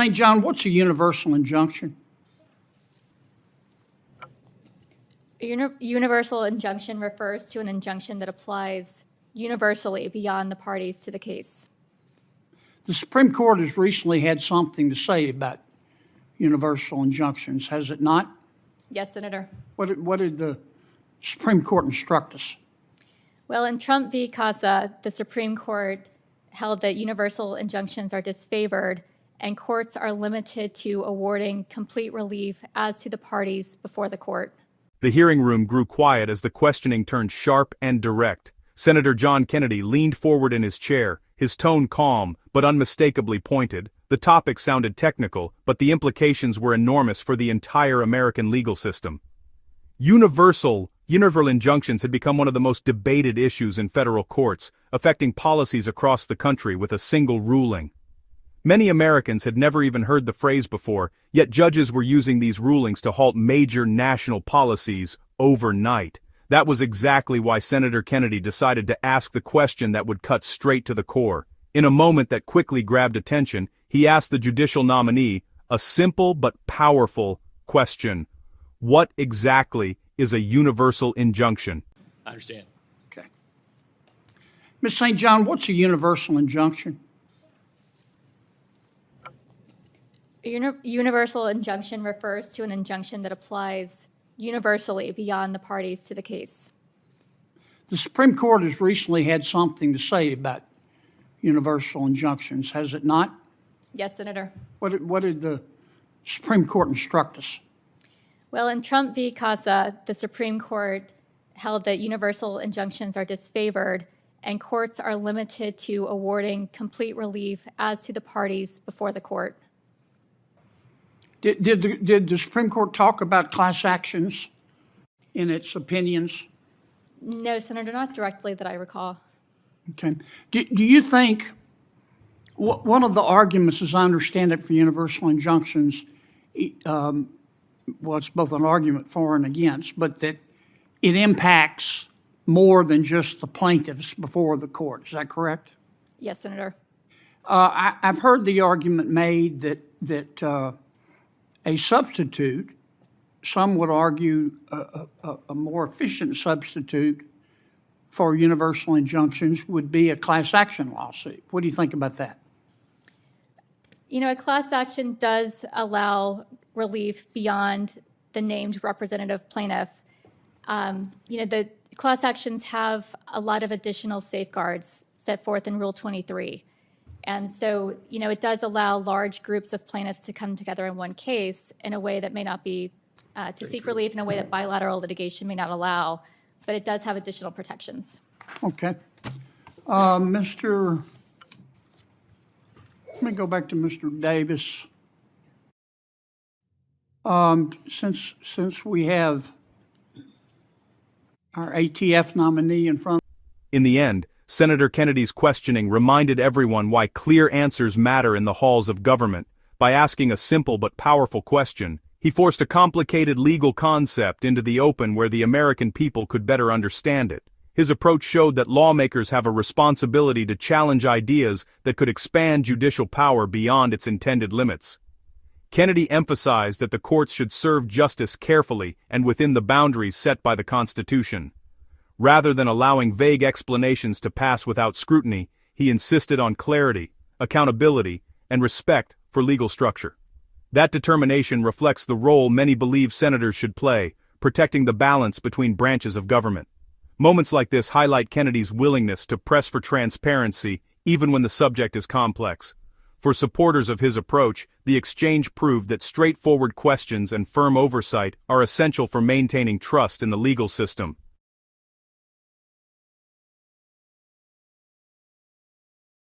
St. John, what's a universal injunction? Universal injunction refers to an injunction that applies universally beyond the parties to the case. The Supreme Court has recently had something to say about universal injunctions, has it not? Yes, Senator. What did the Supreme Court instruct us? Well, in Trump v. Casa, the Supreme Court held that universal injunctions are disfavored and courts are limited to awarding complete relief as to the parties before the court. The hearing room grew quiet as the questioning turned sharp and direct. Senator John Kennedy leaned forward in his chair, his tone calm but unmistakably pointed. The topic sounded technical, but the implications were enormous for the entire American legal system. Universal injunctions had become one of the most debated issues in federal courts, affecting policies across the country with a single ruling. Many Americans had never even heard the phrase before, yet judges were using these rulings to halt major national policies overnight. That was exactly why Senator Kennedy decided to ask the question that would cut straight to the core. In a moment that quickly grabbed attention, he asked the judicial nominee a simple but powerful question. What exactly is a universal injunction? I understand. Okay. Ms. St. John, what's a universal injunction? Universal injunction refers to an injunction that applies universally beyond the parties to the case. The Supreme Court has recently had something to say about universal injunctions, has it not? Yes, Senator. What did the Supreme Court instruct us? Well, in Trump v. Casa, the Supreme Court held that universal injunctions are disfavored and courts are limited to awarding complete relief as to the parties before the court. Did the Supreme Court talk about class actions in its opinions? No, Senator, not directly that I recall. Okay. Do you think one of the arguments, as I understand it, for universal injunctions, well, it's both an argument for and against, but that it impacts more than just the plaintiffs before the court. Is that correct? Yes, Senator. I've heard the argument made that a substitute, some would argue a more efficient substitute for universal injunctions would be a class action lawsuit. What do you think about that? You know, a class action does allow relief beyond the named representative plaintiff. The class actions have a lot of additional safeguards set forth in Rule 23. And so, it does allow large groups of plaintiffs to come together in one case in a way that may not be, to seek relief in a way that bilateral litigation may not allow, but it does have additional protections. Okay. Let me go back to Mr. Davis. Since we have our ATF nominee in front. In the end, Senator Kennedy's questioning reminded everyone why clear answers matter in the halls of government. By asking a simple but powerful question, he forced a complicated legal concept into the open where the American people could better understand it. His approach showed that lawmakers have a responsibility to challenge ideas that could expand judicial power beyond its intended limits. Kennedy emphasized that the courts should serve justice carefully and within the boundaries set by the Constitution. Rather than allowing vague explanations to pass without scrutiny, he insisted on clarity, accountability, and respect for legal structure. That determination reflects the role many believe senators should play, protecting the balance between branches of government. Moments like this highlight Kennedy's willingness to press for transparency even when the subject is complex. For supporters of his approach, the exchange proved that straightforward questions and firm oversight are essential for maintaining trust in the legal system.